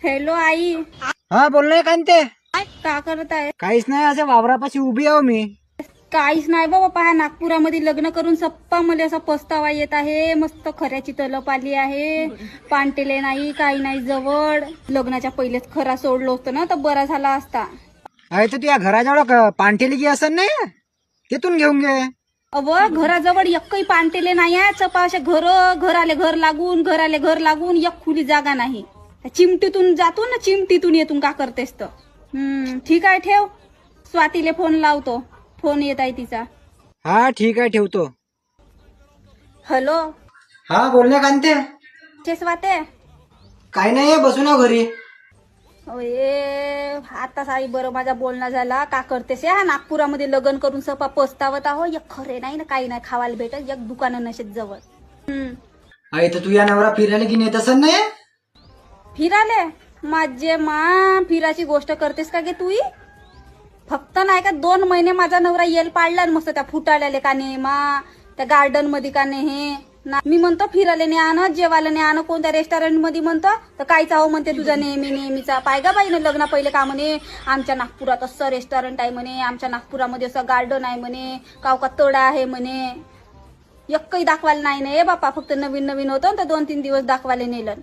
Hello आई, हा बोल नाही कांते. का करत आहे? काहीच नाही, असे वावरापाशी उभी आहो मी. काहीच नाही बाबा, पहा नागपुरामध्ये लग्न करून सप्पा मला असा पस्तावा येत आहे. मस्त खऱ्याची तलप आली आहे, पांटेले नाही काही नाही जवळ. लग्नाच्या पहिलेच खरा सोडलो असतो ना तर बरा झाला असता. आहे तर तुझ्या घराजवळ पांठेली की असं नाही, तिथून घेऊन घे. अव घराजवळ एकही पांटेले नाही आहे. चपा असे घराले घर लागून एक खुली जागा नाही. चिमटीतून जातो ना, चिमटीतून येतून का करतेस तर. ठीक आहे, ठेव. स्वातीले फोन लावतो, फोन येत आहे तिचा. हा ठीक आहे, ठेवतो. हॅलो, हा बोल नाही कांते. स्वाते. काही नाही, बसू ना घरी. ओये आता साई बरं माझा बोलणं झाला. का करतेस या नागपुरामध्ये लग्न करून सपा पस्तावत आहो. एक खरे नाही ना काही नाही खावायला भेटत, एक दुकानं नशेत जवळ. आहे तर तुझ्या नवरा फिरायला की नेत असं नाही. फिराले माझे मा फिराची गोष्ट करतेस का गे तू? फक्त नाही का 2 महिने माझा नवरा येल पाडला मस्त त्या फुटाळ्याले का ने मा, त्या गार्डन मध्ये का ने हे ना. मी म्हणतो फिरायला नाही आणत, जेवायला नाही आणत, कोणत्या रेस्टॉरंट मध्ये म्हणतो तर काहीच आहो म्हणते तुझा नेहमीचा. पायगा बाई ना लग्न पहिले का म्हणे आमच्या नागपुरात असं रेस्टॉरंट आहे म्हणे, आमच्या नागपुरामध्ये असं गार्डन आहे म्हणे, का तडा आहे म्हणे. एकही दाखवायला नाही ना बापा, फक्त नवीन नवीन होतं तर 2-3 दिवस दाखवायला नेलं.